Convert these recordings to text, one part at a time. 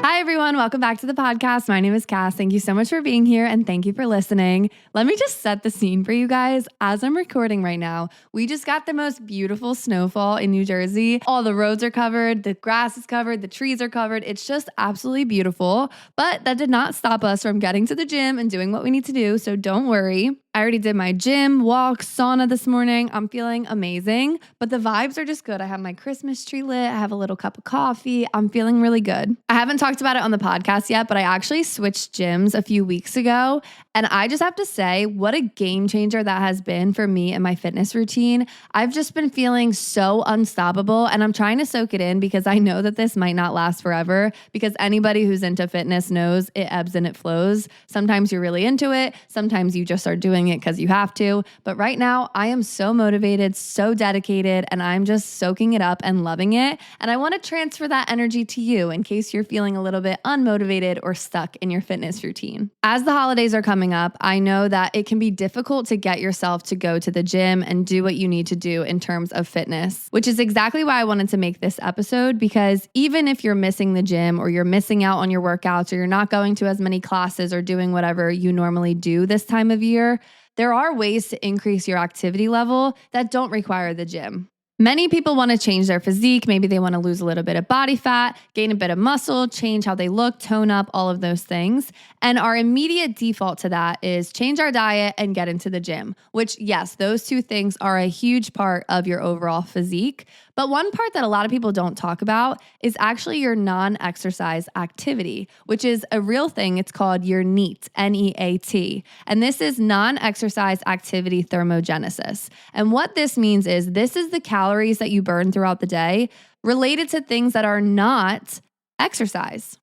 Hi, everyone. Welcome back to the podcast. My name is Cass. Thank you so much for being here and thank you for listening. Let me just set the scene for you guys. As I'm recording right now, we just got the most beautiful snowfall in New Jersey. All the roads are covered, the grass is covered, the trees are covered. It's just absolutely beautiful. But that did not stop us from getting to the gym and doing what we need to do. So don't worry. I already did my gym, walk, sauna this morning. I'm feeling amazing, but the vibes are just good. I have my Christmas tree lit. I have a little cup of coffee. I'm feeling really good. I haven't talked about it on the podcast yet, but I actually switched gyms a few weeks ago. And I just have to say, what a game changer that has been for me and my fitness routine. I've just been feeling so unstoppable, and I'm trying to soak it in because I know that this might not last forever, because anybody who's into fitness knows it ebbs and it flows. Sometimes you're really into it. Sometimes you just are doing it because you have to. But right now, I am so motivated, so dedicated, and I'm just soaking it up and loving it. And I want to transfer that energy to you in case you're feeling a little bit unmotivated or stuck in your fitness routine. As the holidays are coming up, I know that it can be difficult to get yourself to go to the gym and do what you need to do in terms of fitness, which is exactly why I wanted to make this episode, because even if you're missing the gym or you're missing out on your workouts or you're not going to as many classes or doing whatever you normally do this time of year, there are ways to increase your activity level that don't require the gym. Many people want to change their physique. Maybe they want to lose a little bit of body fat, gain a bit of muscle, change how they look, tone up, all of those things. And our immediate default to that is change our diet and get into the gym, which, yes, those two things are a huge part of your overall physique. But one part that a lot of people don't talk about is actually your non-exercise activity, which is a real thing. It's called your NEAT, N-E-A-T. And this is non-exercise activity thermogenesis. And what this means is this is the calories that you burn throughout the day related to things that are not exercise.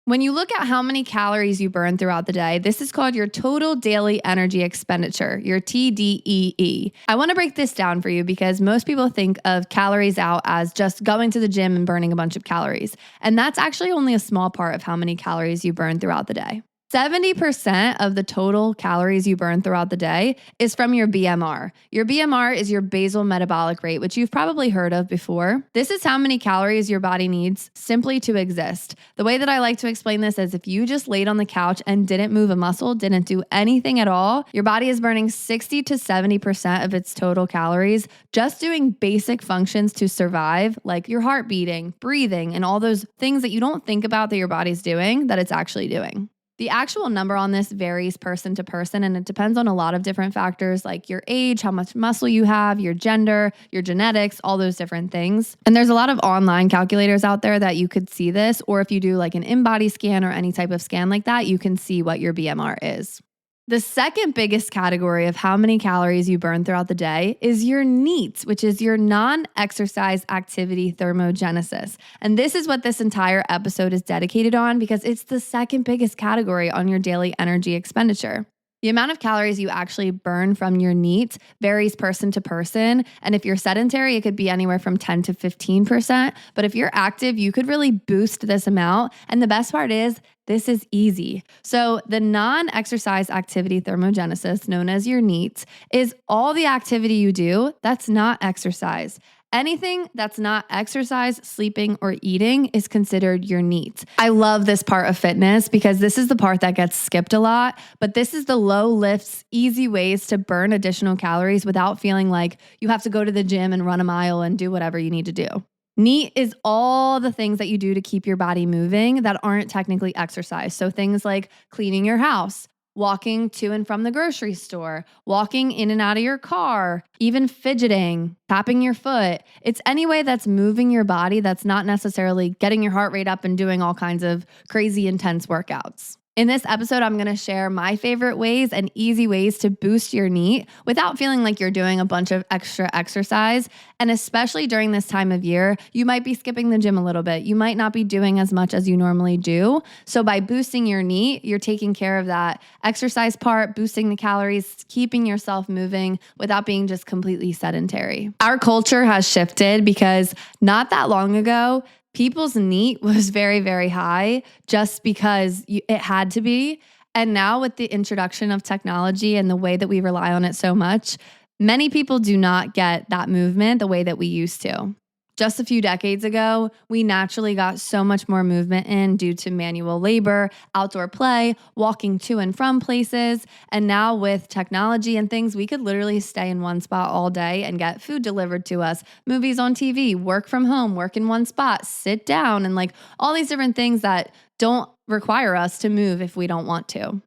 When you look at how many calories you burn throughout the day, this is called your total daily energy expenditure, your TDEE. I want to break this down for you because most people think of calories out as just going to the gym and burning a bunch of calories. And that's actually only a small part of how many calories you burn throughout the day. 70% of the total calories you burn throughout the day is from your BMR. Your BMR is your basal metabolic rate, which you've probably heard of before. This is how many calories your body needs simply to exist. The way that I like to explain this is if you just laid on the couch and didn't move a muscle, didn't do anything at all, your body is burning 60 to 70% of its total calories just doing basic functions to survive, like your heart beating, breathing, and all those things that you don't think about that your body's doing that it's actually doing. The actual number on this varies person to person, and it depends on a lot of different factors like your age, how much muscle you have, your gender, your genetics, all those different things. And there's a lot of online calculators out there that you could see this, or if you do like an in-body scan or any type of scan like that, you can see what your BMR is. The second biggest category of how many calories you burn throughout the day is your NEAT, which is your non-exercise activity thermogenesis. And this is what this entire episode is dedicated on because it's the second biggest category on your daily energy expenditure. The amount of calories you actually burn from your NEAT varies person to person. And if you're sedentary, it could be anywhere from 10 to 15%. But if you're active, you could really boost this amount. And the best part is, this is easy. So the non-exercise activity thermogenesis, known as your NEAT, is all the activity you do that's not exercise. Anything that's not exercise, sleeping, or eating is considered your NEAT. I love this part of fitness because this is the part that gets skipped a lot, but this is the low lifts, easy ways to burn additional calories without feeling like you have to go to the gym and run a mile and do whatever you need to do. NEAT is all the things that you do to keep your body moving that aren't technically exercise. So things like cleaning your house, walking to and from the grocery store, walking in and out of your car, even fidgeting, tapping your foot. It's any way that's moving your body that's not necessarily getting your heart rate up and doing all kinds of crazy intense workouts. In this episode, I'm going to share my favorite ways and easy ways to boost your NEAT without feeling like you're doing a bunch of extra exercise. And especially during this time of year, you might be skipping the gym a little bit. You might not be doing as much as you normally do. So by boosting your NEAT, you're taking care of that exercise part, boosting the calories, keeping yourself moving without being just completely sedentary. Our culture has shifted because not that long ago, people's NEAT was very, very high just because it had to be. And now with the introduction of technology and the way that we rely on it so much, many people do not get that movement the way that we used to. Just a few decades ago, we naturally got so much more movement in due to manual labor, outdoor play, walking to and from places. And now with technology and things, we could literally stay in one spot all day and get food delivered to us, movies on TV, work from home, work in one spot, sit down, and like all these different things that don't require us to move if we don't want to.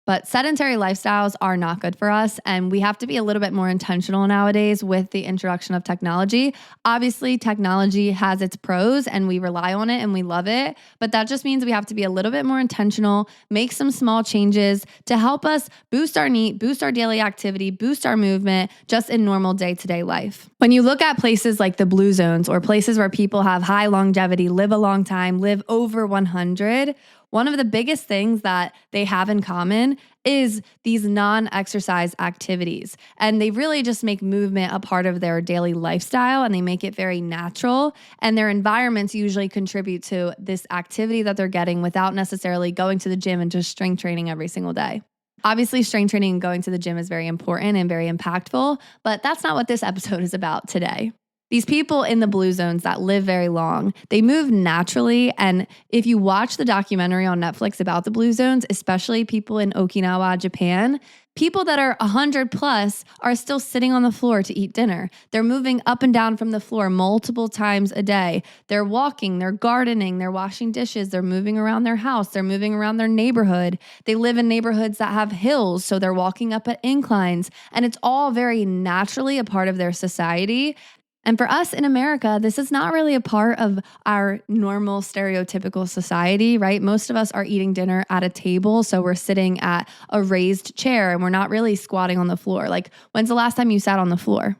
But sedentary lifestyles are not good for us, and we have to be a little bit more intentional nowadays with the introduction of technology. Obviously, technology has its pros, and we rely on it and we love it, but that just means we have to be a little bit more intentional, make some small changes to help us boost our NEAT, boost our daily activity, boost our movement just in normal day-to-day life. When you look at places like the blue zones or places where people have high longevity, live a long time, live over 100, one of the biggest things that they have in common is these non-exercise activities. And they really just make movement a part of their daily lifestyle, and they make it very natural. And their environments usually contribute to this activity that they're getting without necessarily going to the gym and just strength training every single day. Obviously, strength training and going to the gym is very important and very impactful, but that's not what this episode is about today. These people in the blue zones that live very long, they move naturally. And if you watch the documentary on Netflix about the blue zones, especially people in Okinawa, Japan, people that are 100 plus are still sitting on the floor to eat dinner. They're moving up and down from the floor multiple times a day. They're walking, they're gardening, they're washing dishes, they're moving around their house, they're moving around their neighborhood. They live in neighborhoods that have hills, so they're walking up at inclines. And it's all very naturally a part of their society. And for us in America, this is not really a part of our normal stereotypical society, right? Most of us are eating dinner at a table, so we're sitting at a raised chair and we're not really squatting on the floor. Like, when's the last time you sat on the floor?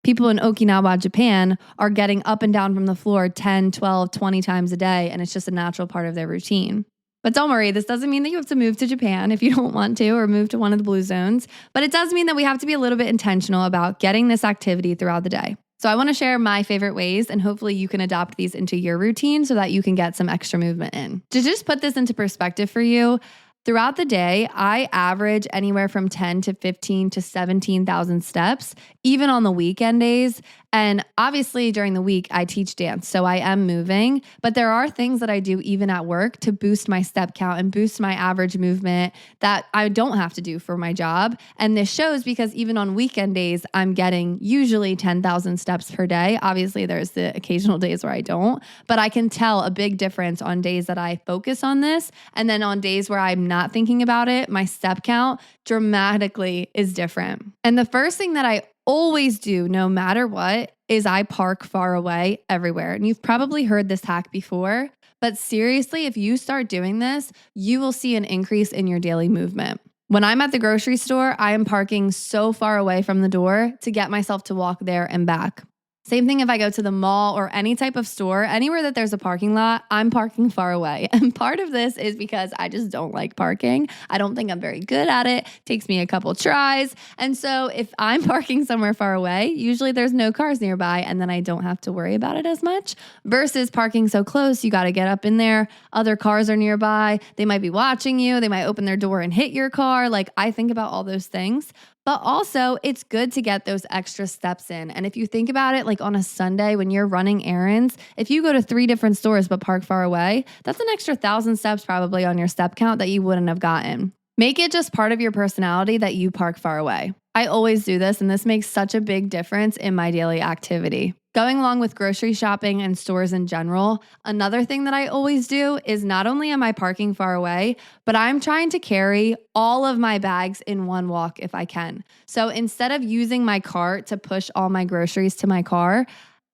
People in Okinawa, Japan are getting up and down from the floor 10, 12, 20 times a day, and it's just a natural part of their routine. But don't worry, this doesn't mean that you have to move to Japan if you don't want to, or move to one of the blue zones. But it does mean that we have to be a little bit intentional about getting this activity throughout the day. So I want to share my favorite ways, and hopefully you can adopt these into your routine so that you can get some extra movement in. To just put this into perspective for you, throughout the day, I average anywhere from 10 to 15 to 17,000 steps, even on the weekend days. And obviously during the week, I teach dance, so I am moving, but there are things that I do even at work to boost my step count and boost my average movement that I don't have to do for my job. And this shows because even on weekend days, I'm getting usually 10,000 steps per day. Obviously, there's the occasional days where I don't, but I can tell a big difference on days that I focus on this. And then on days where I'm not thinking about it, my step count dramatically is different. And the first thing that I always do, no matter what, is I park far away everywhere. And you've probably heard this hack before, but seriously, if you start doing this, you will see an increase in your daily movement. When I'm at the grocery store, I am parking so far away from the door to get myself to walk there and back. Same thing if I go to the mall or any type of store, anywhere that there's a parking lot, I'm parking far away. And part of this is because I just don't like parking. I don't think I'm very good at it. It takes me a couple tries. And so if I'm parking somewhere far away, usually there's no cars nearby and then I don't have to worry about it as much. Versus parking so close, you got to get up in there. Other cars are nearby. They might be watching you. They might open their door and hit your car. Like, I think about all those things. But also, it's good to get those extra steps in. And if you think about it, like on a Sunday when you're running errands, if you go to 3 different stores but park far away, that's an extra 1,000 steps probably on your step count that you wouldn't have gotten. Make it just part of your personality that you park far away. I always do this, and this makes such a big difference in my daily activity. Going along with grocery shopping and stores in general, another thing that I always do is not only am I parking far away, but I'm trying to carry all of my bags in one walk if I can. So instead of using my cart to push all my groceries to my car,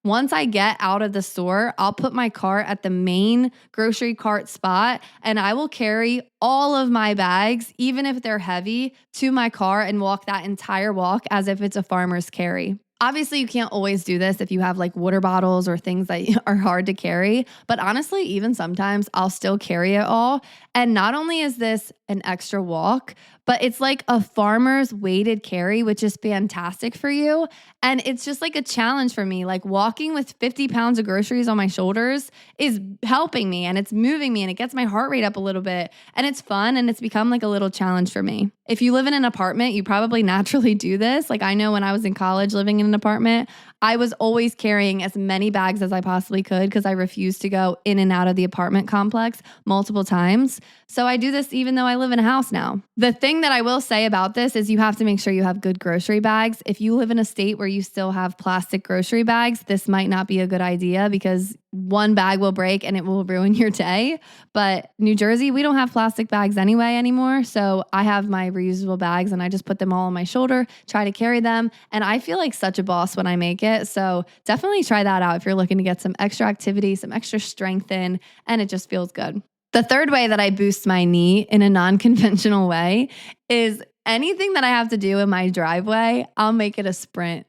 once I get out of the store, I'll put my cart at the main grocery cart spot and I will carry all of my bags, even if they're heavy, to my car and walk that entire walk as if it's a farmer's carry. Obviously, you can't always do this if you have like water bottles or things that are hard to carry. But honestly, even sometimes I'll still carry it all. And not only is this an extra walk, but it's like a farmer's weighted carry, which is fantastic for you. And it's just like a challenge for me. Like walking with 50 pounds of groceries on my shoulders is helping me and it's moving me and it gets my heart rate up a little bit. And it's fun and it's become like a little challenge for me. If you live in an apartment, you probably naturally do this. Like I know when I was in college living in an apartment, I was always carrying as many bags as I possibly could because I refused to go in and out of the apartment complex multiple times. So I do this even though I live in a house now. The thing that I will say about this is you have to make sure you have good grocery bags. If you live in a state where you still have plastic grocery bags, this might not be a good idea because one bag will break and it will ruin your day. But New Jersey, we don't have plastic bags anyway anymore. So I have my reusable bags and I just put them all on my shoulder, try to carry them. And I feel like such a boss when I make it. So definitely try that out if you're looking to get some extra activity, some extra strength in, and it just feels good. The third way that I boost my knee in a non-conventional way is anything that I have to do in my driveway, I'll make it a sprint.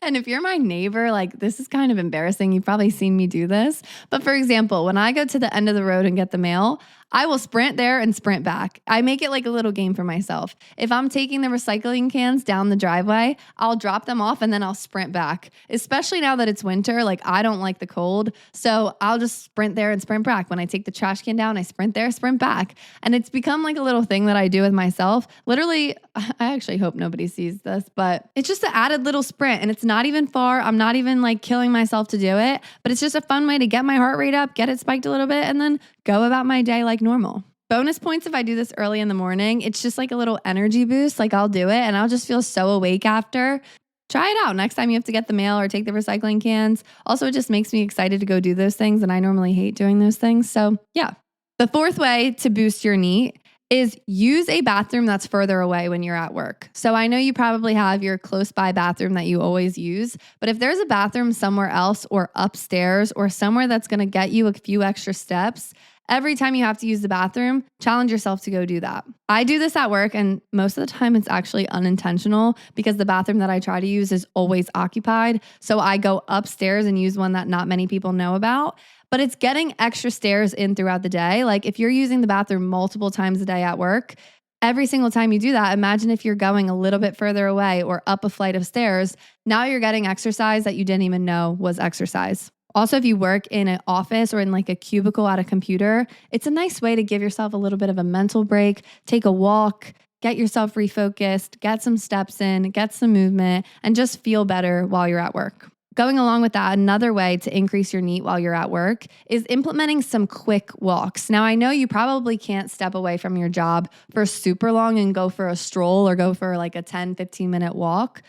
And if you're my neighbor, like this is kind of embarrassing. You've probably seen me do this. But for example, when I go to the end of the road and get the mail, I will sprint there and sprint back. I make it like a little game for myself. If I'm taking the recycling cans down the driveway, I'll drop them off and then I'll sprint back. Especially now that it's winter, like I don't like the cold. So I'll just sprint there and sprint back. When I take the trash can down, I sprint there, sprint back. And it's become like a little thing that I do with myself. Literally, I actually hope nobody sees this, but it's just an added little sprint and it's not even far. I'm not even like killing myself to do it, but it's just a fun way to get my heart rate up, get it spiked a little bit, and then go about my day like normal. Bonus points if I do this early in the morning. It's just like a little energy boost. Like I'll do it and I'll just feel so awake after. Try it out next time you have to get the mail or take the recycling cans. Also, it just makes me excited to go do those things and I normally hate doing those things. So yeah. The fourth way to boost your NEAT is use a bathroom that's further away when you're at work. So I know you probably have your close by bathroom that you always use, but if there's a bathroom somewhere else or upstairs or somewhere that's going to get you a few extra steps, every time you have to use the bathroom, challenge yourself to go do that. I do this at work and most of the time it's actually unintentional because the bathroom that I try to use is always occupied. So I go upstairs and use one that not many people know about. But it's getting extra stairs in throughout the day. Like if you're using the bathroom multiple times a day at work, every single time you do that, imagine if you're going a little bit further away or up a flight of stairs. Now you're getting exercise that you didn't even know was exercise. Also, if you work in an office or in like a cubicle at a computer, it's a nice way to give yourself a little bit of a mental break, take a walk, get yourself refocused, get some steps in, get some movement, and just feel better while you're at work. Going along with that, another way to increase your NEAT while you're at work is implementing some quick walks. Now, I know you probably can't step away from your job for super long and go for a stroll or go for like a 10, 15-minute walk.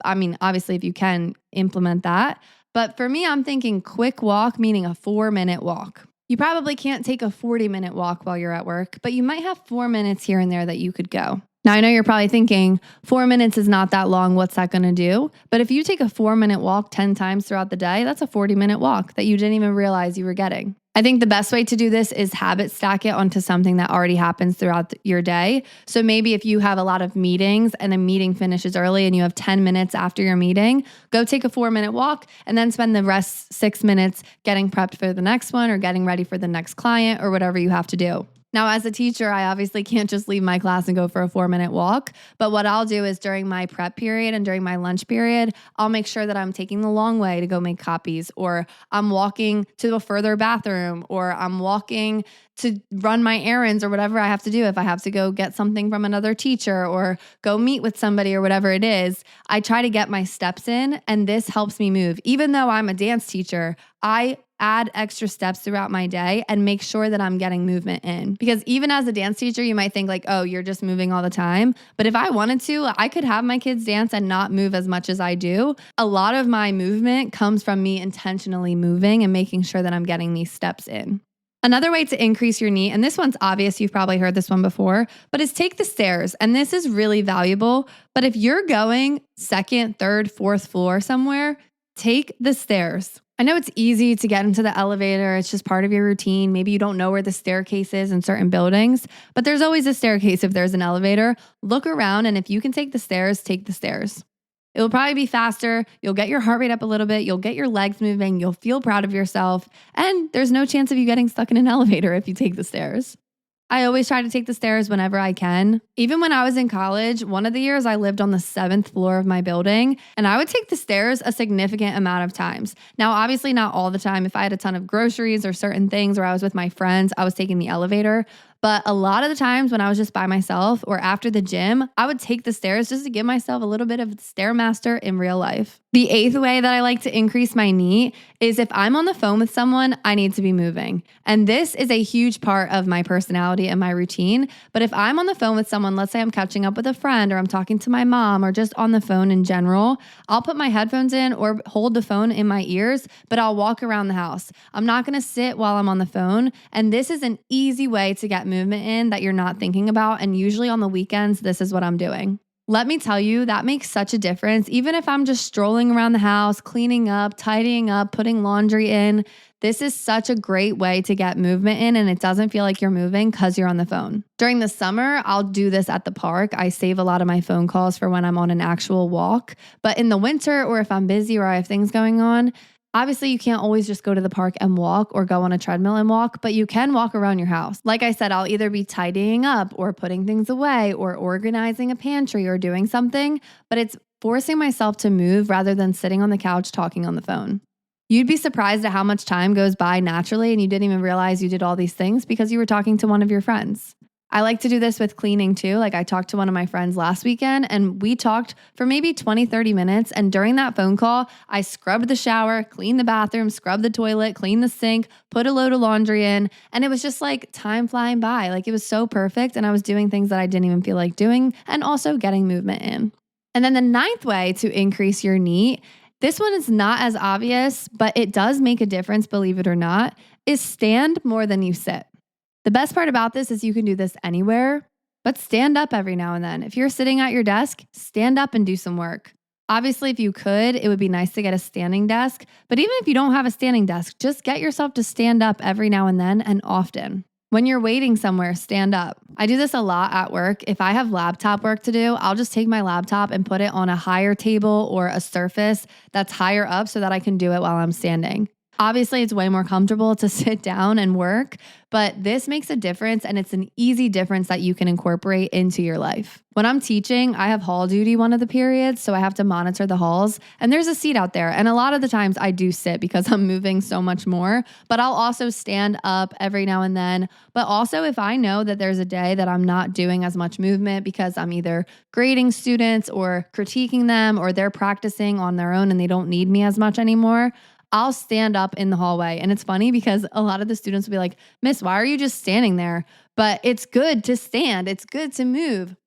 I mean, obviously, if you can implement that. But for me, I'm thinking quick walk, meaning a 4-minute walk. You probably can't take a 40-minute walk while you're at work, but you might have 4 minutes here and there that you could go. Now, I know you're probably thinking 4 minutes is not that long. What's that going to do? But if you take a 4-minute walk 10 times throughout the day, that's a 40-minute walk that you didn't even realize you were getting. I think the best way to do this is habit stack it onto something that already happens throughout your day. So maybe if you have a lot of meetings and a meeting finishes early and you have 10 minutes after your meeting, go take a 4-minute walk and then spend the rest 6 minutes getting prepped for the next one or getting ready for the next client or whatever you have to do. Now, as a teacher, I obviously can't just leave my class and go for a 4-minute walk. But what I'll do is during my prep period and during my lunch period, I'll make sure that I'm taking the long way to go make copies, or I'm walking to a further bathroom, or I'm walking to run my errands or whatever I have to do. If I have to go get something from another teacher or go meet with somebody or whatever it is, I try to get my steps in, and this helps me move. Even though I'm a dance teacher, I add extra steps throughout my day and make sure that I'm getting movement in. Because even as a dance teacher, you might think like, oh, you're just moving all the time. But if I wanted to, I could have my kids dance and not move as much as I do. A lot of my movement comes from me intentionally moving and making sure that I'm getting these steps in. Another way to increase your NEAT, and this one's obvious, you've probably heard this one before, but is take the stairs. And this is really valuable. But if you're going second, third, fourth floor somewhere, take the stairs. I know it's easy to get into the elevator. It's just part of your routine. Maybe you don't know where the staircase is in certain buildings, but there's always a staircase if there's an elevator. Look around, and if you can take the stairs, take the stairs. It'll probably be faster. You'll get your heart rate up a little bit. You'll get your legs moving. You'll feel proud of yourself. And there's no chance of you getting stuck in an elevator if you take the stairs. I always try to take the stairs whenever I can. Even when I was in college, one of the years I lived on the 7th floor of my building, and I would take the stairs a significant amount of times. Now, obviously not all the time. If I had a ton of groceries or certain things, or I was with my friends, I was taking the elevator. But a lot of the times when I was just by myself or after the gym, I would take the stairs just to give myself a little bit of Stairmaster in real life. The eighth way that I like to increase my NEAT is if I'm on the phone with someone, I need to be moving. And this is a huge part of my personality and my routine. But if I'm on the phone with someone, let's say I'm catching up with a friend or I'm talking to my mom or just on the phone in general, I'll put my headphones in or hold the phone in my ears, but I'll walk around the house. I'm not going to sit while I'm on the phone. And this is an easy way to get movement in that you're not thinking about. And usually on the weekends, this is what I'm doing. Let me tell you, that makes such a difference. Even if I'm just strolling around the house, cleaning up, tidying up, putting laundry in, this is such a great way to get movement in, and it doesn't feel like you're moving because you're on the phone. During the summer, I'll do this at the park. I save a lot of my phone calls for when I'm on an actual walk. But in the winter, or if I'm busy or I have things going on, obviously, you can't always just go to the park and walk or go on a treadmill and walk, but you can walk around your house. Like I said, I'll either be tidying up or putting things away or organizing a pantry or doing something, but it's forcing myself to move rather than sitting on the couch talking on the phone. You'd be surprised at how much time goes by naturally and you didn't even realize you did all these things because you were talking to one of your friends. I like to do this with cleaning too. Like I talked to one of my friends last weekend and we talked for maybe 20, 30 minutes. And during that phone call, I scrubbed the shower, cleaned the bathroom, scrubbed the toilet, cleaned the sink, put a load of laundry in. And it was just like time flying by. Like it was so perfect. And I was doing things that I didn't even feel like doing and also getting movement in. And then the ninth way to increase your NEAT, this one is not as obvious, but it does make a difference, believe it or not, is stand more than you sit. The best part about this is you can do this anywhere, but stand up every now and then. If you're sitting at your desk, stand up and do some work. Obviously, if you could, it would be nice to get a standing desk, but even if you don't have a standing desk, just get yourself to stand up every now and then and often. When you're waiting somewhere, stand up. I do this a lot at work. If I have laptop work to do, I'll just take my laptop and put it on a higher table or a surface that's higher up so that I can do it while I'm standing. Obviously, it's way more comfortable to sit down and work, but this makes a difference and it's an easy difference that you can incorporate into your life. When I'm teaching, I have hall duty one of the periods, so I have to monitor the halls and there's a seat out there. And a lot of the times I do sit because I'm moving so much more, but I'll also stand up every now and then. But also if I know that there's a day that I'm not doing as much movement because I'm either grading students or critiquing them or they're practicing on their own and they don't need me as much anymore, I'll stand up in the hallway. And it's funny because a lot of the students will be like, "Miss, why are you just standing there?" But it's good to stand. It's good to move.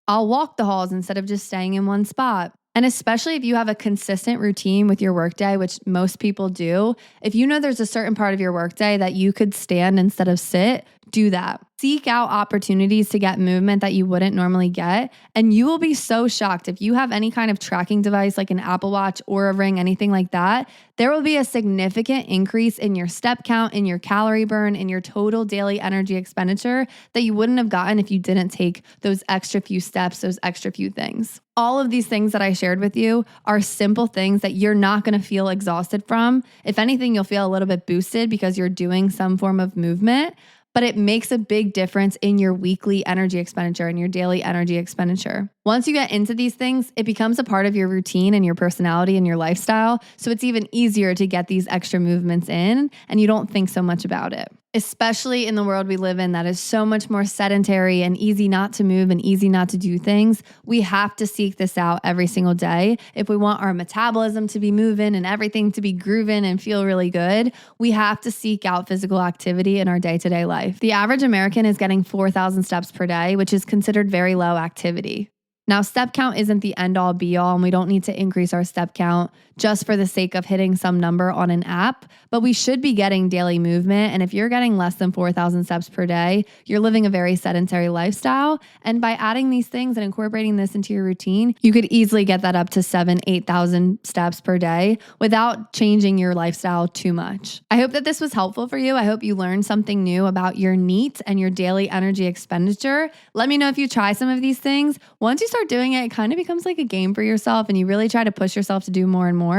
I'll walk the halls instead of just staying in one spot. And especially if you have a consistent routine with your workday, which most people do, if you know there's a certain part of your workday that you could stand instead of sit, do that. Seek out opportunities to get movement that you wouldn't normally get. And you will be so shocked if you have any kind of tracking device like an Apple Watch or a Ring, anything like that, there will be a significant increase in your step count, in your calorie burn, in your total daily energy expenditure that you wouldn't have gotten if you didn't take those extra few steps, those extra few things. All of these things that I shared with you are simple things that you're not going to feel exhausted from. If anything, you'll feel a little bit boosted because you're doing some form of movement. But it makes a big difference in your weekly energy expenditure and your daily energy expenditure. Once you get into these things, it becomes a part of your routine and your personality and your lifestyle. So it's even easier to get these extra movements in and you don't think so much about it. Especially in the world we live in that is so much more sedentary and easy not to move and easy not to do things. We have to seek this out every single day. If we want our metabolism to be moving and everything to be grooving and feel really good, we have to seek out physical activity in our day-to-day life. The average American is getting 4,000 steps per day, which is considered very low activity. Now, step count isn't the end all be all, and we don't need to increase our step count just for the sake of hitting some number on an app, but we should be getting daily movement. And if you're getting less than 4,000 steps per day, you're living a very sedentary lifestyle. And by adding these things and incorporating this into your routine, you could easily get that up to 7,000, 8,000 steps per day without changing your lifestyle too much. I hope that this was helpful for you. I hope you learned something new about your NEAT and your daily energy expenditure. Let me know if you try some of these things. Once you start doing it, it kind of becomes like a game for yourself and you really try to push yourself to do more and more.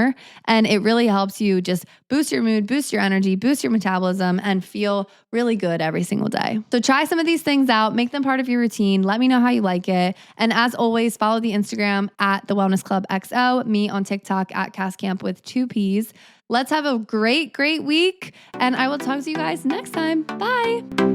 And it really helps you just boost your mood, boost your energy, boost your metabolism, and feel really good every single day. So try some of these things out, make them part of your routine. Let me know how you like it. And as always, follow the Instagram at the Wellness Club XO, me on TikTok at CassCamp with 2 Ps. Let's have a great, great week. And I will talk to you guys next time. Bye.